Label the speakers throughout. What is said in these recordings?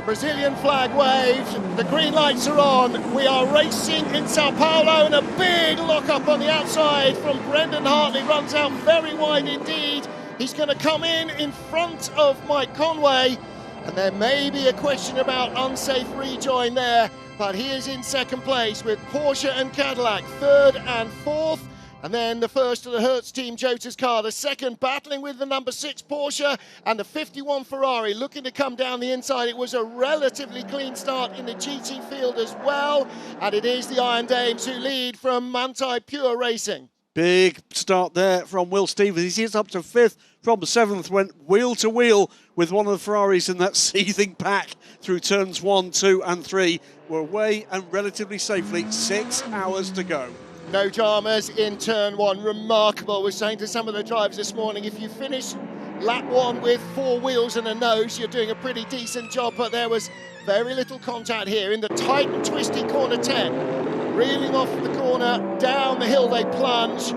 Speaker 1: Brazilian flag waved, the green lights are on, we are racing in Sao Paulo, and a big lock-up on the outside from Brendan Hartley, runs out very wide indeed. He's going to come in front of Mike Conway, and there may be a question about unsafe rejoin there, but he is in second place with Porsche and Cadillac, third and fourth. And then the first of the Hertz team, Jota's car, the second battling with the number 6 Porsche and the 51 Ferrari looking to come down the inside. It was a relatively clean start in the GT field as well. And it is the Iron Dames who lead from Manthey Pure Racing.
Speaker 2: Big start there from Will Stevens. He's up to 5th from 7th, went wheel to wheel with one of the Ferraris in that seething pack through turns 1, 2 and 3. We're away and relatively safely, 6 hours to go.
Speaker 1: No dramas in turn 1, remarkable. We're saying to some of the drivers this morning, if you finish lap 1 with 4 wheels and a nose, you're doing a pretty decent job, but there was very little contact here in the tight and twisty corner 10. Reeling off the corner, down the hill they plunge,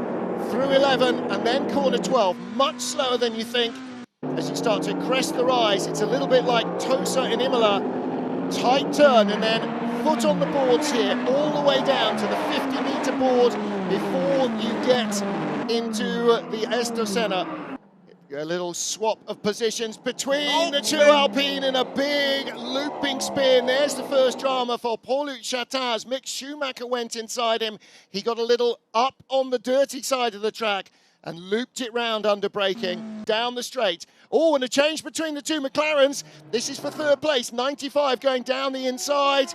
Speaker 1: through 11 and then corner 12, much slower than you think. As you start to crest the rise, it's a little bit like Tosa in Imola. Tight turn and then foot on the boards here, all the way down to the 50-metre board before you get into the Estosena. A little swap of positions between the two Alpine and a big looping spin. There's the first drama for Paul-Luc Chatin. Mick Schumacher went inside him. He got a little up on the dirty side of the track and looped it round under braking down the straight. Oh, and a change between the two McLarens. This is for third place, 95 going down the inside.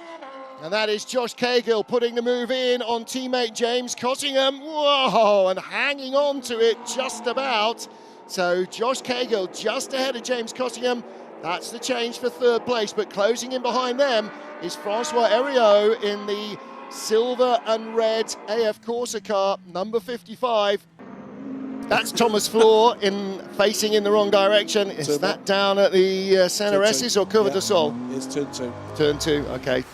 Speaker 1: And that is Josh Cahill putting the move in on teammate James Cottingham. Whoa, and hanging on to it just about. So Josh Cahill just ahead of James Cottingham. That's the change for third place, but closing in behind them is Francois Heriot in the silver and red AF Corsa car, number 55. That's Thomas Floor facing in the wrong direction. Is that down at the Center S's or Curva de Sol?
Speaker 2: It's turn 2.
Speaker 1: Turn 2, okay.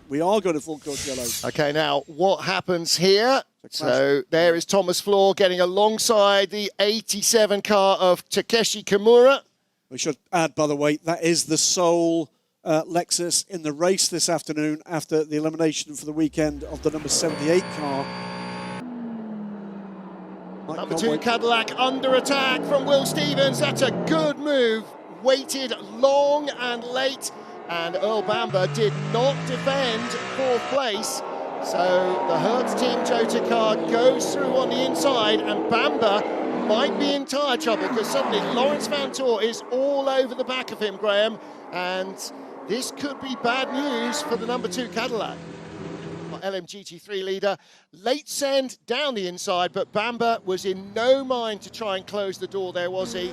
Speaker 2: We are going to full course yellow.
Speaker 1: Okay, now what happens here? So there is Thomas Floor getting alongside the 87 car of Takeshi Kimura.
Speaker 2: We should add, by the way, that is the sole Lexus in the race this afternoon after the elimination for the weekend of the number 78 car.
Speaker 1: Number 2 Cadillac under attack from Will Stevens. That's a good move. Waited long and late, and Earl Bamber did not defend 4th place. So the Hertz team Jota car goes through on the inside, and Bamber might be in tyre trouble because suddenly Lawrence Vantor is all over the back of him, Graham, and this could be bad news for the number 2 Cadillac. LMGT3 leader, late send down the inside, but Bamber was in no mind to try and close the door there, was he?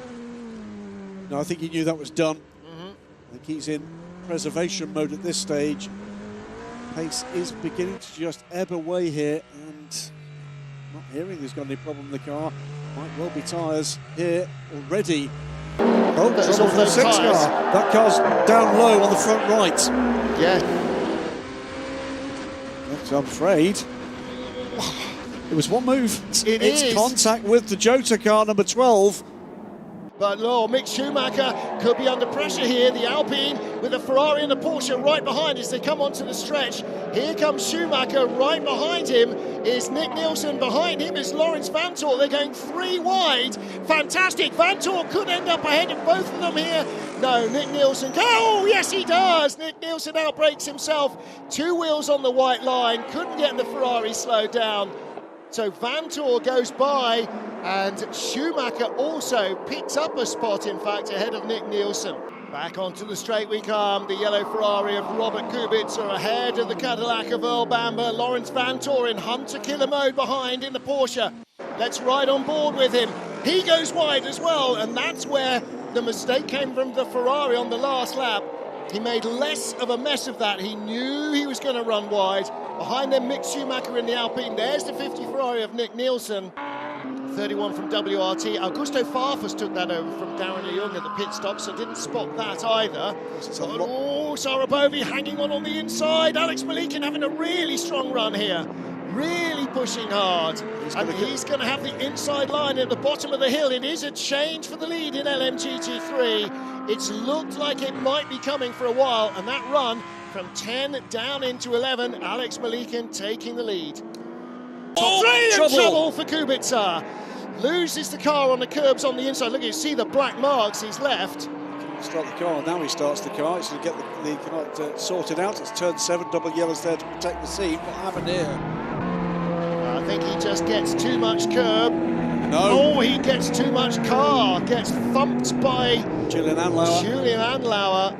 Speaker 2: No, I think he knew that was done. I think he's in preservation mode at this stage. Pace is beginning to just ebb away here, and not hearing there's got any problem in the car. Might well be tyres here already. Oh, trouble for the 6 car. That car's down low on the front right.
Speaker 1: Yeah.
Speaker 2: I'm afraid it was one move. It's contact with the Jota car, number 12.
Speaker 1: But Mick Schumacher could be under pressure here. The Alpine with a Ferrari and a Porsche right behind as they come onto the stretch. Here comes Schumacher. Right behind him is Nick Nielsen. Behind him is Lawrence Vantor. They're going 3 wide. Fantastic. Vantor could end up ahead of both of them here. No, Nick Nielsen. Oh, yes, he does. Nick Nielsen outbrakes himself. 2 wheels on the white line. Couldn't get the Ferrari slowed down. So Vantor goes by, and Schumacher also picks up a spot, in fact, ahead of Nick Nielsen. Back onto the straight we come. The yellow Ferrari of Robert Kubica ahead of the Cadillac of Earl Bamber. Lawrence Vantor in hunter-killer mode behind in the Porsche. Let's ride on board with him. He goes wide as well, and that's where the mistake came from the Ferrari on the last lap. He made less of a mess of that. He knew he was going to run wide. Behind them, Mick Schumacher in the Alpine. There's the 50 Ferrari of Nick Nielsen. 31 from WRT. Augusto Farfus took that over from Darren Leung at the pit stop, so didn't spot that either. Oh, Sarabovi hanging on the inside. Alex Malikin having a really strong run here. really pushing hard. He's going to have the inside line at the bottom of the hill. It is a change for the lead in LMGT3. It's looked like it might be coming for a while, and that run from 10 down into 11, Alex Malikin taking the lead. Trouble for Kubica. Loses the car on the curbs on the inside. Look, you see the black marks he's left.
Speaker 2: Start the car, now he starts the car. He's going to get the car sorted out. It's turn 7, double yellows there to protect the scene. What happened here?
Speaker 1: I think he just gets too much curb.
Speaker 2: No.
Speaker 1: Oh, he gets too much car. Gets thumped by
Speaker 2: Julian Andlauer.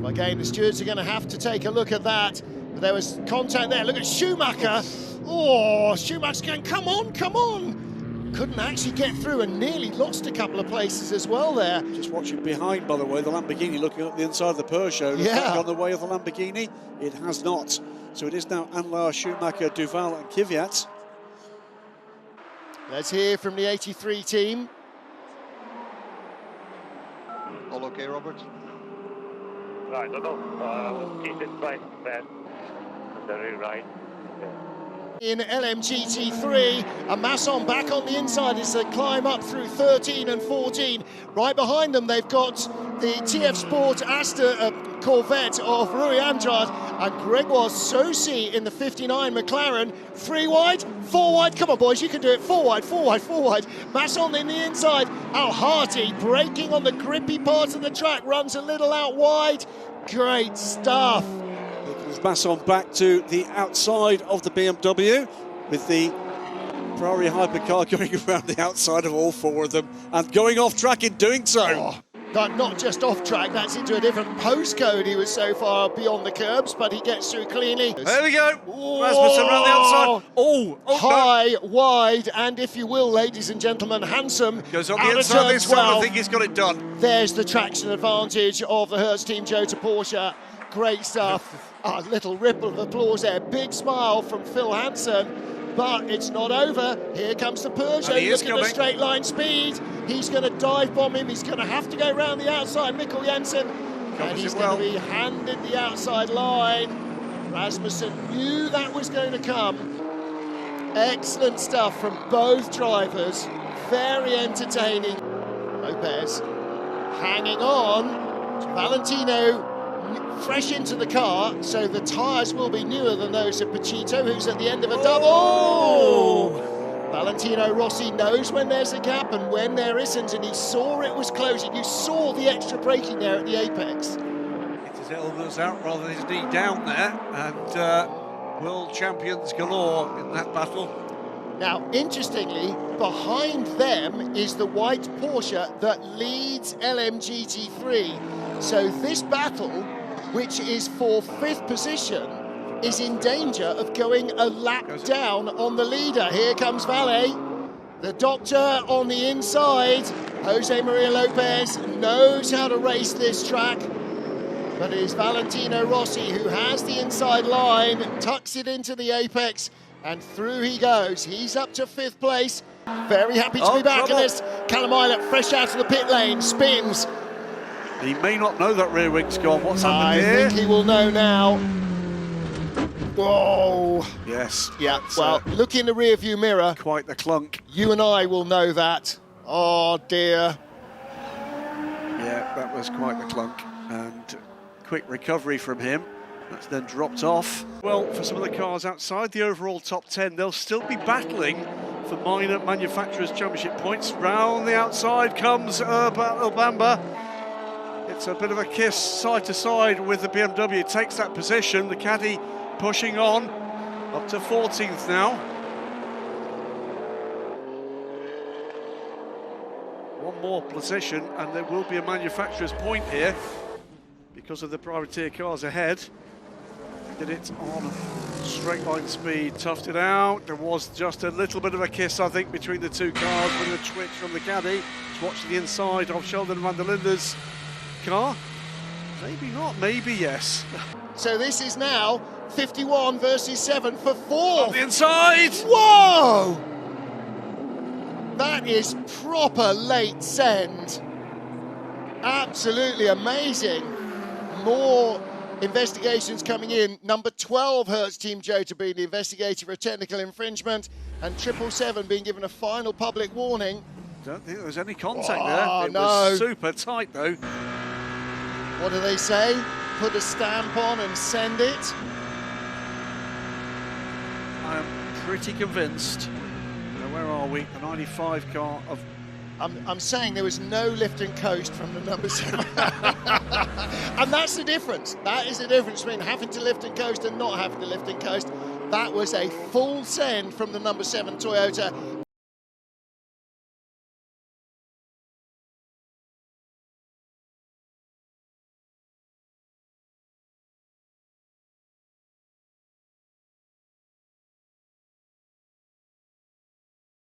Speaker 1: Again, the stewards are going to have to take a look at that. But there was contact there. Look at Schumacher. Oh, Schumacher's going, come on, come on. Couldn't actually get through and nearly lost a couple of places as well there.
Speaker 2: Just watching behind, by the way, the Lamborghini looking up the inside of the Peugeot. Has that gone the way of the Lamborghini? It has not. So it is now Andlauer, Schumacher, Duval and Kvyat.
Speaker 1: Let's hear from the 83 team.
Speaker 3: All okay, Robert?
Speaker 4: I don't know. Keep it right there. Very right.
Speaker 1: In LMGT3, a Masson back on the inside as they climb up through 13 and 14. Right behind them, they've got the TF Sport Aster Corvette of Rui Andrade and Gregoire Saucy in the 59 McLaren. 3 wide, 4 wide. Come on, boys, you can do it. 4 wide, 4 wide, 4 wide. Masson in the inside. Al Hardy braking on the grippy part of the track, runs a little out wide. Great stuff.
Speaker 2: Masson back to the outside of the BMW with the Ferrari Hypercar going around the outside of all 4 of them and going off track in doing so.
Speaker 1: Oh, not just off track, that's into a different postcode. He was so far beyond the curbs, but he gets through cleanly.
Speaker 2: There we go. Rasmussen around the outside.
Speaker 1: High, wide, and if you will, ladies and gentlemen, handsome.
Speaker 2: Goes on the inside this time. I think he's got it done.
Speaker 1: There's the traction advantage of the Hertz team, Joe to Porsche. Great stuff. A little ripple of applause there. Big smile from Phil Hansen, but it's not over. Here comes the Peugeot. Look at the straight line speed. He's going to dive bomb him. He's going to have to go round the outside. Mikkel Jensen, and he's going to be handed the outside line. Rasmussen knew that was going to come. Excellent stuff from both drivers. Very entertaining. Lopez hanging on. Valentino fresh into the car, so the tyres will be newer than those of Pachito, who's at the end of a double. Oh! Valentino Rossi knows when there's a gap and when there isn't, and he saw it was closing. You saw the extra braking there at the apex.
Speaker 2: Hit his elbows out rather than his knee down there, and world champions galore in that battle.
Speaker 1: Now, interestingly, behind them is the white Porsche that leads LMGT3. So this battle, which is for 5th position, is in danger of going a lap down on the leader. Here comes Valle, the doctor on the inside. Jose Maria Lopez knows how to race this track, but it is Valentino Rossi who has the inside line, tucks it into the apex, and through he goes. He's up to 5th place. Very happy to be back in this. Callum Ilott, fresh out of the pit lane, spins.
Speaker 2: He may not know that rear wing's gone. What's happened here?
Speaker 1: I think he will know now. Whoa.
Speaker 2: Yes.
Speaker 1: Yeah, well, look in the rear view mirror.
Speaker 2: Quite the clunk.
Speaker 1: You and I will know that. Oh, dear.
Speaker 2: Yeah, that was quite the clunk. And quick recovery from him. That's then dropped off. Well, for some of the cars outside the overall top 10, they'll still be battling for minor manufacturers' championship points. Round the outside comes Urbamba. It's a bit of a kiss side to side with the BMW. Takes that position. The caddy pushing on up to 14th now. One more position and there will be a manufacturer's point here because of the privateer cars ahead. Did it on straight line speed, toughed it out. There was just a little bit of a kiss, I think, between the 2 cars with a twitch from the caddy. Just watching the inside of Sheldon van der Linde's car. Maybe not, maybe yes.
Speaker 1: So this is now 51 versus 7 for 4th.
Speaker 2: On the inside!
Speaker 1: Whoa! That is proper late send. Absolutely amazing. More investigations coming in. Number 12 Hertz Team Joe to be investigated for a technical infringement, and 777 being given a final public warning.
Speaker 2: Don't think there was any contact there. It
Speaker 1: no.
Speaker 2: was super tight though.
Speaker 1: What do they say? Put a stamp on and send it.
Speaker 2: I am pretty convinced. Now, where are we? The 95 car of...
Speaker 1: I'm saying there was no lift and coast from the number 7. And that's the difference. That is the difference between having to lift and coast and not having to lift and coast. That was a full send from the number 7 Toyota.